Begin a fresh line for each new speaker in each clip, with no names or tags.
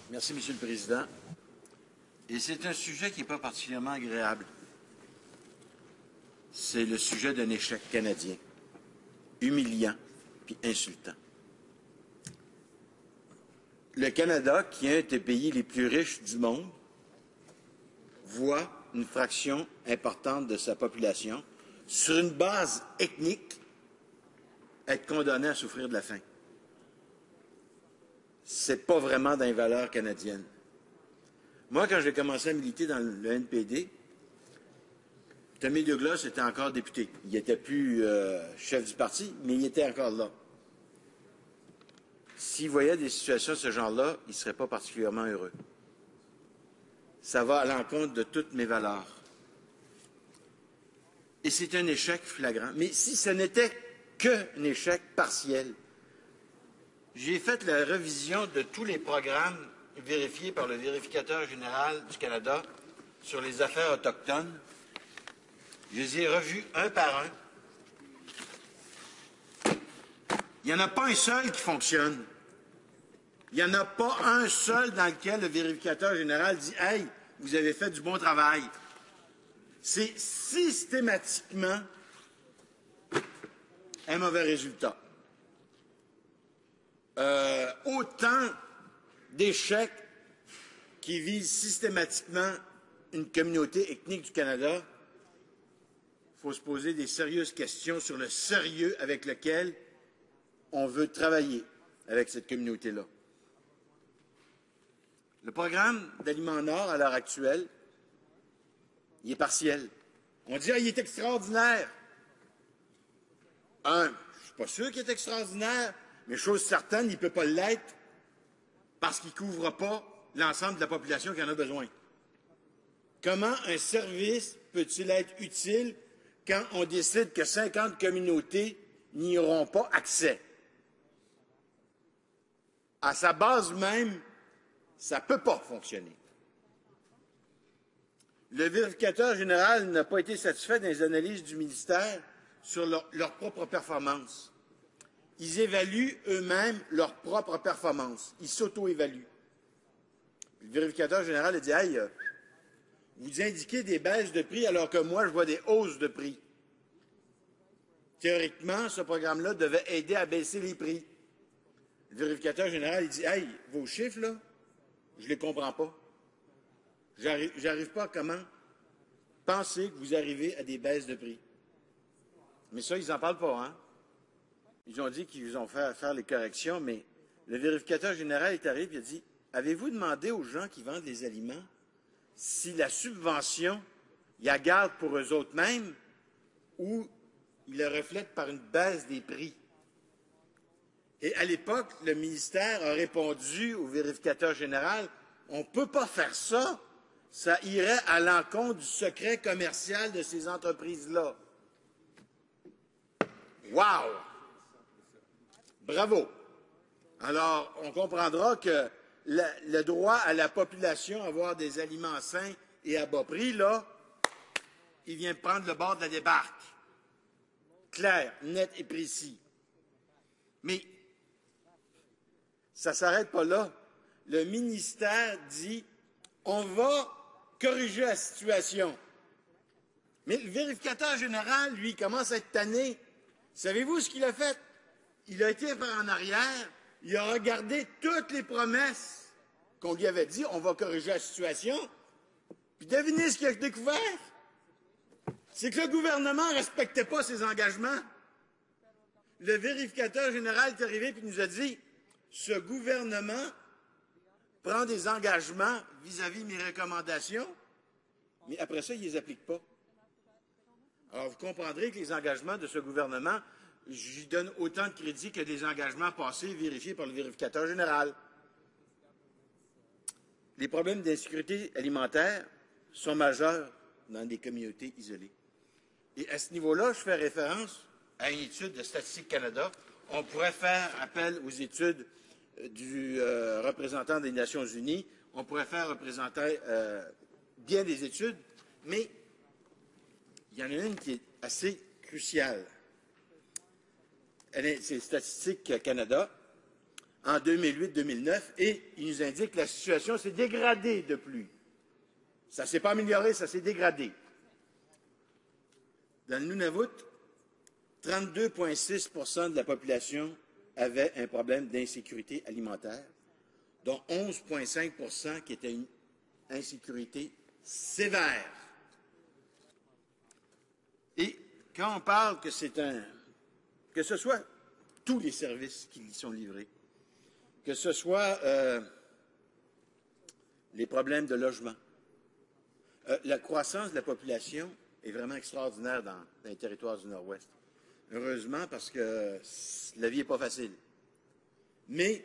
Merci, Monsieur le Président. Et c'est un sujet qui n'est pas particulièrement agréable. C'est le sujet d'un échec canadien, humiliant puis insultant. Le Canada, qui est un des pays les plus riches du monde, voit une fraction importante de sa population, sur une base ethnique, être condamnée à souffrir de la faim. C'est pas vraiment dans les valeurs canadiennes. Moi, quand j'ai commencé à militer dans le NPD, Tommy Douglas était encore député. Il n'était plus chef du parti, mais il était encore là. S'il voyait des situations de ce genre-là, il ne serait pas particulièrement heureux. Ça va à l'encontre de toutes mes valeurs. Et c'est un échec flagrant. Mais si ce n'était qu'un échec partiel, j'ai fait la révision de tous les programmes vérifiés par le vérificateur général du Canada sur les affaires autochtones. Je les ai revus un par un. Il n'y en a pas un seul qui fonctionne. Il n'y en a pas un seul dans lequel le vérificateur général dit « Hey, vous avez fait du bon travail ». C'est systématiquement un mauvais résultat. Autant d'échecs qui visent systématiquement une communauté ethnique du Canada, il faut se poser des sérieuses questions sur le sérieux avec lequel on veut travailler avec cette communauté-là. Le programme d'Aliments Nord, à l'heure actuelle, il est partiel. On dit « Ah, il est extraordinaire ». Je ne suis pas sûr qu'il est extraordinaire, mais chose certaine, il ne peut pas l'être parce qu'il ne couvre pas l'ensemble de la population qui en a besoin. Comment un service peut-il être utile quand on décide que 50 communautés n'y auront pas accès? À sa base même, ça ne peut pas fonctionner. Le vérificateur général n'a pas été satisfait des analyses du ministère sur leur propre performance. Ils évaluent eux-mêmes leur propre performance. Ils s'auto-évaluent. Le vérificateur général a dit « Hey, vous indiquez des baisses de prix alors que moi, je vois des hausses de prix. » Théoriquement, ce programme-là devait aider à baisser les prix. Le vérificateur général il dit « Hey, vos chiffres, là, je ne les comprends pas. J'arrive pas à comment penser que vous arrivez à des baisses de prix. » Mais ça, ils n'en parlent pas, hein? Ils ont dit qu'ils ont fait faire les corrections, mais le vérificateur général est arrivé et a dit « Avez-vous demandé aux gens qui vendent les aliments si la subvention, ils la gardent pour eux autres mêmes ou ils la reflètent par une baisse des prix? » Et à l'époque, le ministère a répondu au vérificateur général « On ne peut pas faire ça. Ça irait à l'encontre du secret commercial de ces entreprises-là. » Wow! Bravo! Alors, on comprendra que le droit à la population à avoir des aliments sains et à bas prix, là, il vient prendre le bord de la débarque. Clair, net et précis. Mais ça ne s'arrête pas là. Le ministère dit on va corriger la situation. Mais le vérificateur général, lui, commence à être tanné. Savez-vous ce qu'il a fait? Il a été par en arrière, il a regardé toutes les promesses qu'on lui avait dit, on va corriger la situation. Puis devinez ce qu'il a découvert? C'est que le gouvernement ne respectait pas ses engagements. Le vérificateur général est arrivé et nous a dit, ce gouvernement prend des engagements vis-à-vis de mes recommandations, mais après ça, il ne les applique pas. Alors, vous comprendrez que les engagements de ce gouvernement, j'y donne autant de crédit que des engagements passés vérifiés par le vérificateur général. Les problèmes d'insécurité alimentaire sont majeurs dans des communautés isolées. Et à ce niveau-là, je fais référence à une étude de Statistique Canada. On pourrait faire appel aux études du représentant des Nations unies. On pourrait faire représenter bien des études, mais il y en a une qui est assez cruciale. C'est Statistique Canada. en 2008-2009 et il nous indique que la situation s'est dégradée depuis. Ça ne s'est pas amélioré, ça s'est dégradé. Dans le Nunavut, 32,6 % de la population avait un problème d'insécurité alimentaire, dont 11,5 % qui était une insécurité sévère. Et quand on parle que ce soit tous les services qui y sont livrés, que ce soit les problèmes de logement, la croissance de la population est vraiment extraordinaire dans les territoires du Nord-Ouest. Heureusement, parce que la vie n'est pas facile. Mais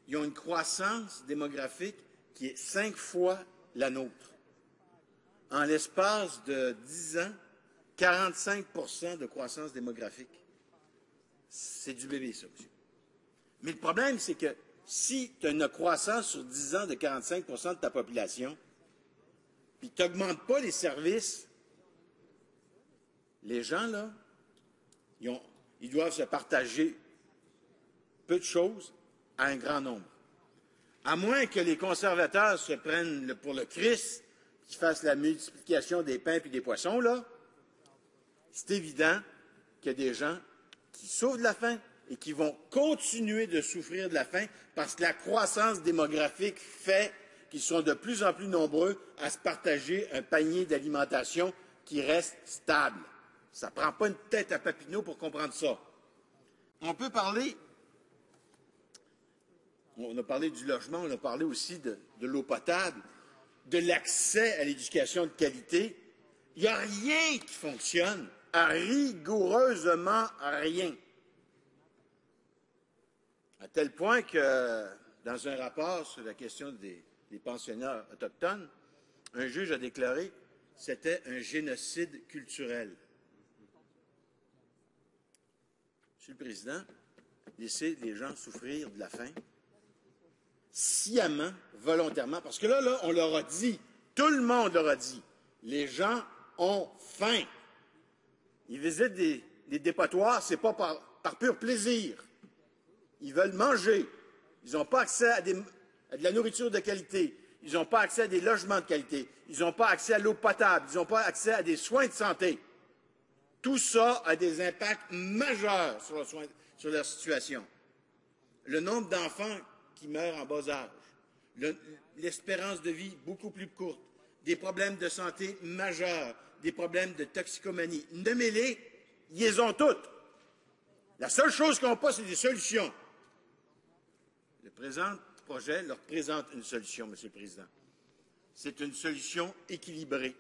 ils ont une croissance démographique qui est 5 fois la nôtre. En l'espace de 10 ans, 45 % de croissance démographique. C'est du bébé, ça, monsieur. Mais le problème, c'est que si tu as une croissance sur 10 ans de 45 % de ta population, puis tu n'augmentes pas les services, les gens, là, ils doivent se partager peu de choses à un grand nombre. À moins que les conservateurs se prennent pour le Christ, qu'ils fassent la multiplication des pains et des poissons, là, c'est évident qu'il y a des gens qui souffrent de la faim et qui vont continuer de souffrir de la faim parce que la croissance démographique fait qu'ils sont de plus en plus nombreux à se partager un panier d'alimentation qui reste stable. Ça ne prend pas une tête à Papineau pour comprendre ça. On peut parler, on a parlé du logement, on a parlé aussi de l'eau potable, de l'accès à l'éducation de qualité. Il n'y a rien qui fonctionne, rigoureusement rien. À tel point que, dans un rapport sur la question des pensionnats autochtones, un juge a déclaré que c'était un génocide culturel. Monsieur le Président, laissez les gens souffrir de la faim, sciemment, volontairement, parce que là, on leur a dit, tout le monde leur a dit, les gens ont faim. Ils visitent des dépotoirs, ce n'est pas par pur plaisir. Ils veulent manger. Ils n'ont pas accès à de la nourriture de qualité. Ils n'ont pas accès à des logements de qualité. Ils n'ont pas accès à l'eau potable. Ils n'ont pas accès à des soins de santé. Tout ça a des impacts majeurs sur leur situation. Le nombre d'enfants qui meurent en bas âge, l'espérance de vie beaucoup plus courte, des problèmes de santé majeurs, des problèmes de toxicomanie. Nommez-les, ils les ont toutes. La seule chose qu'ils n'ont pas, c'est des solutions. Le présent projet leur présente une solution, Monsieur le Président. C'est une solution équilibrée.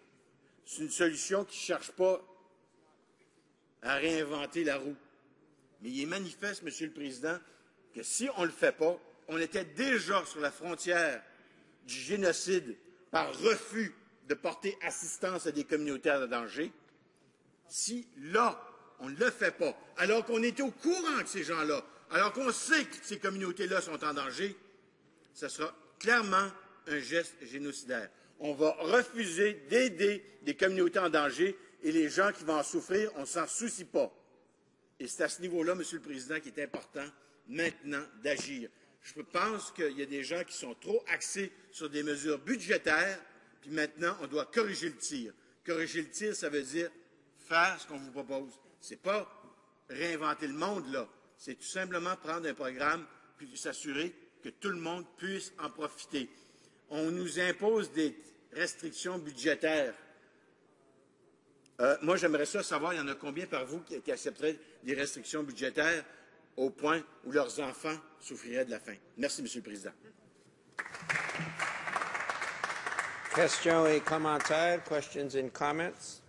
C'est une solution qui ne cherche pas à réinventer la roue. Mais il est manifeste, Monsieur le Président, que si on ne le fait pas, on était déjà sur la frontière du génocide par refus de porter assistance à des communautés en danger. Si là, on ne le fait pas, alors qu'on est au courant que ces gens-là, alors qu'on sait que ces communautés-là sont en danger, ce sera clairement un geste génocidaire. On va refuser d'aider des communautés en danger et les gens qui vont en souffrir, on ne s'en soucie pas. Et c'est à ce niveau-là, Monsieur le Président, qu'il est important maintenant d'agir. Je pense qu'il y a des gens qui sont trop axés sur des mesures budgétaires, puis maintenant, on doit corriger le tir. Corriger le tir, ça veut dire faire ce qu'on vous propose. Ce n'est pas réinventer le monde, là. C'est tout simplement prendre un programme puis s'assurer que tout le monde puisse en profiter. On nous impose des restrictions budgétaires. Moi, j'aimerais ça savoir, il y en a combien par vous qui accepteraient des restrictions budgétaires au point où leurs enfants souffriraient de la faim? Merci, Monsieur le Président.
Questions et commentaires, questions and comments.